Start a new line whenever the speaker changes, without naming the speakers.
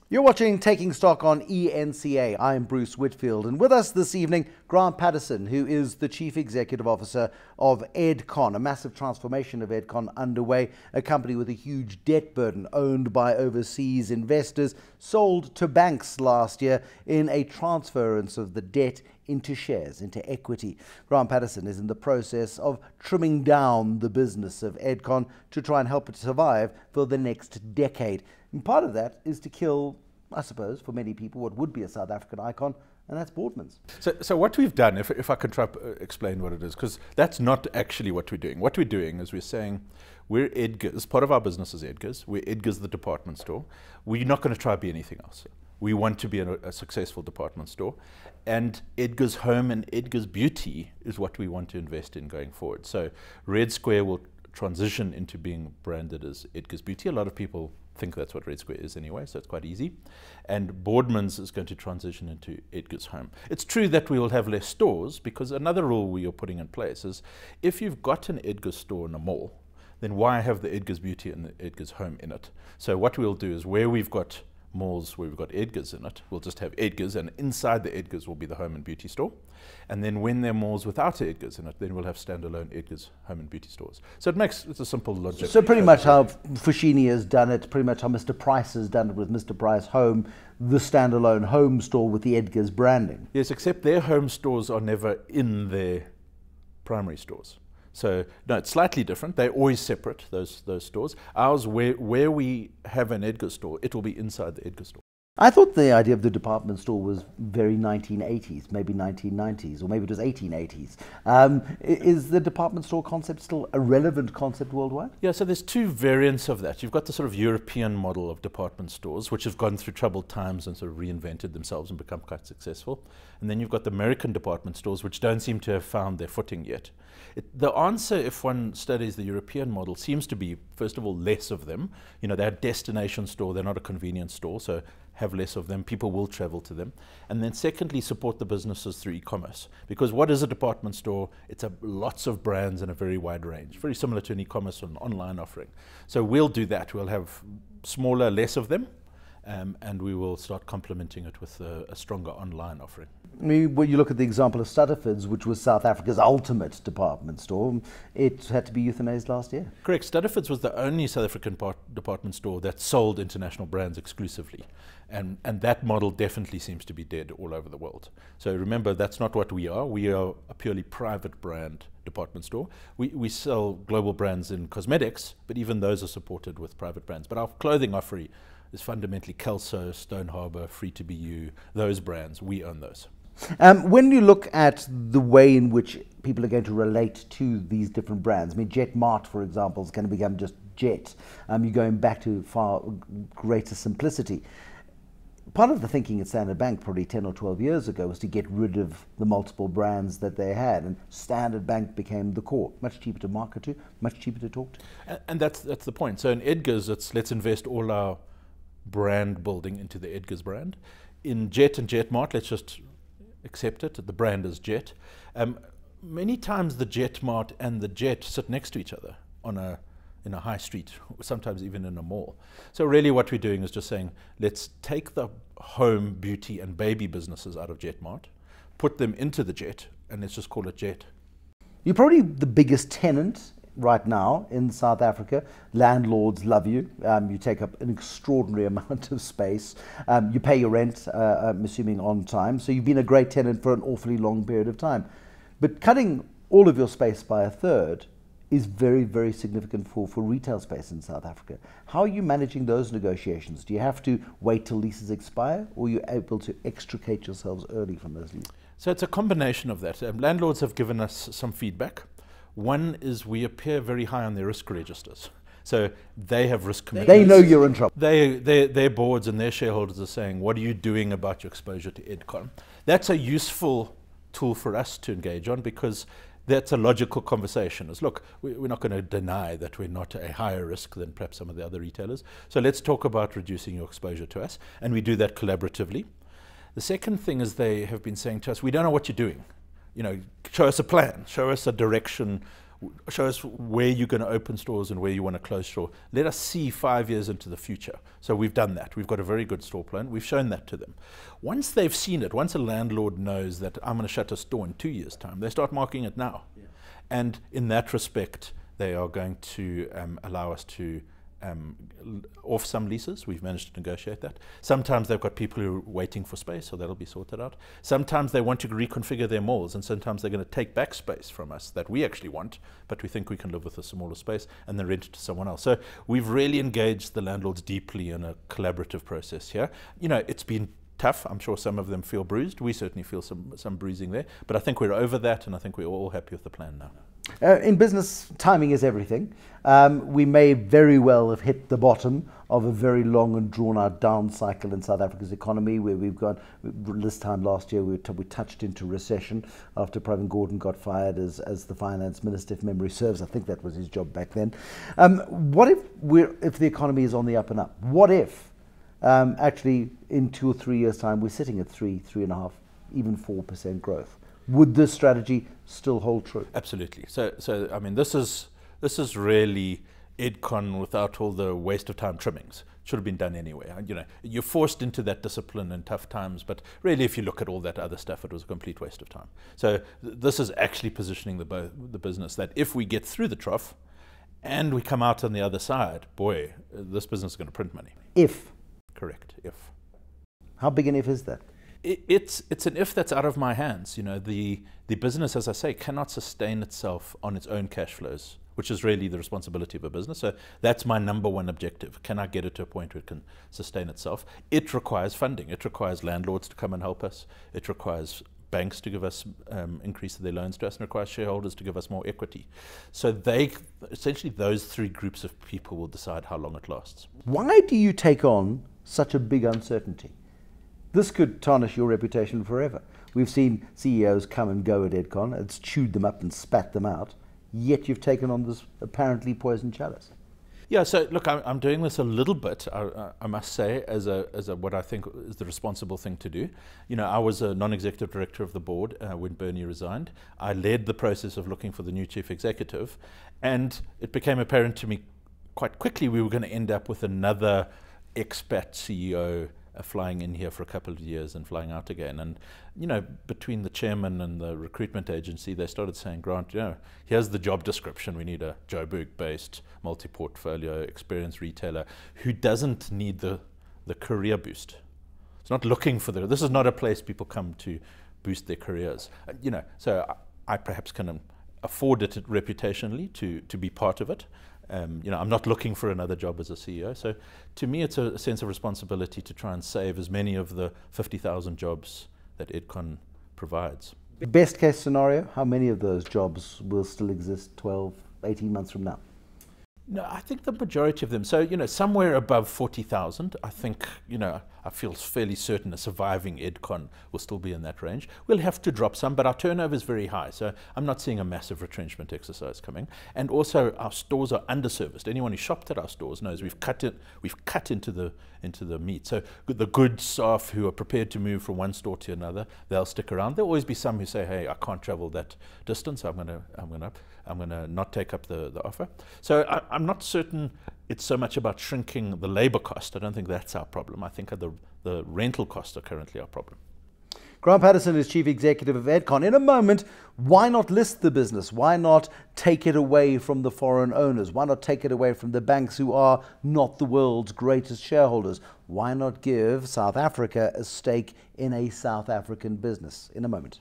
You're watching Taking Stock on ENCA. I'm Bruce Whitfield, and with us this evening, Grant Pattison, who is the Chief Executive Officer of Edcon, a massive transformation of Edcon underway, a company with a huge debt burden owned by overseas investors, sold to banks last year in a transference of the debt into shares, into equity. Grant Pattison is in the process of trimming down the business of Edcon to try and help it survive for the next decade. And part of that is to kill, I suppose, for many people, what would be a South African icon, and that's Boardman's.
So what we've done, if I can try to explain what it is, because that's not actually what we're doing. What we're doing is we're saying we're Edgar's, part of our business is Edgar's. We're Edgar's the department store. We're not going to try to be anything else. We want to be a successful department store. And Edgar's Home and Edgar's Beauty is what we want to invest in going forward. So Red Square will transition into being branded as Edgar's Beauty. A lot of people think that's what Red Square is anyway, so it's quite easy. And Boardman's is going to transition into Edgar's Home. It's true that we will have less stores, because another rule we are putting in place is if you've got an Edgar's store in a mall, then why have the Edgar's Beauty and the Edgar's Home in it? So what we'll do is where we've got malls where we've got Edgar's in it, we'll just have Edgar's, and inside the Edgar's will be the Home and Beauty store. And then when there are malls without Edgar's in it, then we'll have standalone Edgar's Home and Beauty stores. So it's a simple logic.
So pretty much how Fushini has done it, pretty much how Mr. Price has done it with Mr. Price Home, the standalone home store with the Edgar's branding.
Yes, except their home stores are never in their primary stores. So no, it's slightly different. They're always separate, those stores. Ours, where we have an Edgar's store, it will be inside the Edgar's store.
I thought the idea of the department store was very 1980s, maybe 1990s, or maybe it was 1880s. Is the department store concept still a relevant concept worldwide?
Yeah, so there's two variants of that. You've got the sort of European model of department stores, which have gone through troubled times and sort of reinvented themselves and become quite successful. And then you've got the American department stores, which don't seem to have found their footing yet. The answer, if one studies the European model, seems to be, first of all, less of them. You know, they're a destination store, they're not a convenience store, so have less of them. People will travel to them. And then secondly, support the businesses through e-commerce. Because what is a department store? It's lots of brands and a very wide range, very similar to an e-commerce or an online offering. So we'll do that. We'll have smaller, less of them, and we will start complementing it with a stronger online offering.
I mean, when you look at the example of Sutter Foods, which was South Africa's ultimate department store, it had to be euthanized last year.
Correct. Sutter Foods was the only South African department store that sold international brands exclusively. And that model definitely seems to be dead all over the world. So remember, that's not what we are. We are a purely private brand department store. We sell global brands in cosmetics, but even those are supported with private brands. But our clothing offering is fundamentally Kelso, Stone Harbor, Free to Be You, those brands. We own those.
When you look at the way in which people are going to relate to these different brands, I mean, Mart, for example, is going to become just Jet. You're going back to far greater simplicity. Part of the thinking at Standard Bank probably 10 or 12 years ago was to get rid of the multiple brands that they had, and Standard Bank became the core. Much cheaper to market to, much cheaper to talk to.
And that's the point. So in Edgar's, let's invest all our brand building into the Edgar's brand. In Jet and Jet Mart, let's just accept it. The brand is Jet. Many times the Jet Mart and the Jet sit next to each other in a high street, sometimes even in a mall. So really what we're doing is just saying, let's take the home, beauty and baby businesses out of Jet Mart, put them into the Jet, and let's just call it Jet.
You're probably the biggest tenant right now in South Africa. Landlords love you. You take up an extraordinary amount of space. You pay your rent, I'm assuming, on time. So you've been a great tenant for an awfully long period of time. But cutting all of your space by a third is very, very significant for retail space in South Africa. How are you managing those negotiations? Do you have to wait till leases expire, or are you able to extricate yourselves early from those leases?
So it's a combination of that. Landlords have given us some feedback. One is we appear very high on their risk registers. So they have risk commitments.
They know you're in trouble.
Their boards and their shareholders are saying, what are you doing about your exposure to Edcon? That's a useful tool for us to engage on, because that's a logical conversation. Is, look, we're not going to deny that we're not a higher risk than perhaps some of the other retailers. So let's talk about reducing your exposure to us. And we do that collaboratively. The second thing is they have been saying to us, we don't know what you're doing. You know, show us a plan, show us a direction. Show us where you're going to open stores and where you want to close store. Let us see 5 years into the future. So we've done that. We've got a very good store plan. We've shown that to them. Once they've seen it, once a landlord knows that I'm going to shut a store in 2 years' time, they start marking it now. Yeah. And in that respect, they are going to allow us to off some leases. We've managed to negotiate that. Sometimes they've got people who are waiting for space, so that'll be sorted out. Sometimes they want to reconfigure their malls, and sometimes they're going to take back space from us that we actually want, but we think we can live with a smaller space, and then rent it to someone else. So we've really engaged the landlords deeply in a collaborative process here. You know, it's been tough. I'm sure some of them feel bruised. We certainly feel some bruising there, but I think we're over that, and I think we're all happy with the plan now.
In business, timing is everything. We may very well have hit the bottom of a very long and drawn-out down cycle in South Africa's economy, where we've got, this time last year, we touched into recession after Pravin Gordhan got fired as the finance minister, if memory serves. I think that was his job back then. What if the economy is on the up and up? What if actually in 2 or 3 years' time we're sitting at 3.5%, even 4% growth? Would this strategy still hold true?
Absolutely. So I mean, this is really Edcon without all the waste of time trimmings. It should have been done anyway. You know, you're forced into that discipline in tough times, but really, if you look at all that other stuff, it was a complete waste of time. So this is actually positioning the business that if we get through the trough and we come out on the other side, boy, this business is going to print money.
If.
Correct. If.
How big an if is that?
It's an if that's out of my hands. You know, the business, as I say, cannot sustain itself on its own cash flows, which is really the responsibility of a business. So that's my number one objective. Can I get it to a point where it can sustain itself? It requires funding. It requires landlords to come and help us. It requires banks to give us increase their loans to us, and requires shareholders to give us more equity. So essentially those three groups of people will decide how long it lasts.
Why do you take on such a big uncertainty? This could tarnish your reputation forever. We've seen CEOs come and go at Edcon. It's chewed them up and spat them out. Yet you've taken on this apparently poison chalice.
Yeah, so look, I'm doing this a little bit, I must say, as a what I think is the responsible thing to do. You know, I was a non-executive director of the board when Bernie resigned. I led the process of looking for the new chief executive, and it became apparent to me quite quickly we were going to end up with another expat CEO flying in here for a couple of years and flying out again. And, you know, between the chairman and the recruitment agency, they started saying, Grant, you know, here's the job description. We need a Joburg-based, multi-portfolio, experienced retailer who doesn't need the career boost. It's not looking for this is not a place people come to boost their careers. You know, so I perhaps can afford it reputationally to be part of it. You know, I'm not looking for another job as a CEO. So to me, it's a sense of responsibility to try and save as many of the 50,000 jobs that Edcon provides.
Best case scenario, how many of those jobs will still exist 12, 18 months from now?
No, I think the majority of them. So, you know, somewhere above 40,000, I think, you know, I feel fairly certain a surviving Edcon will still be in that range. We'll have to drop some, but our turnover is very high. So I'm not seeing a massive retrenchment exercise coming. And also our stores are underserviced. Anyone who shopped at our stores knows we've cut into the meat. So the good staff who are prepared to move from one store to another, they'll stick around. There'll always be some who say, hey, I can't travel that distance. I'm gonna not take up the offer. So I'm not certain it's so much about shrinking the labor cost. I don't think that's our problem. I think the rental costs are currently our problem.
Grant Pattison is Chief Executive of Edcon. In a moment, why not list the business? Why not take it away from the foreign owners? Why not take it away from the banks who are not the world's greatest shareholders? Why not give South Africa a stake in a South African business? In a moment.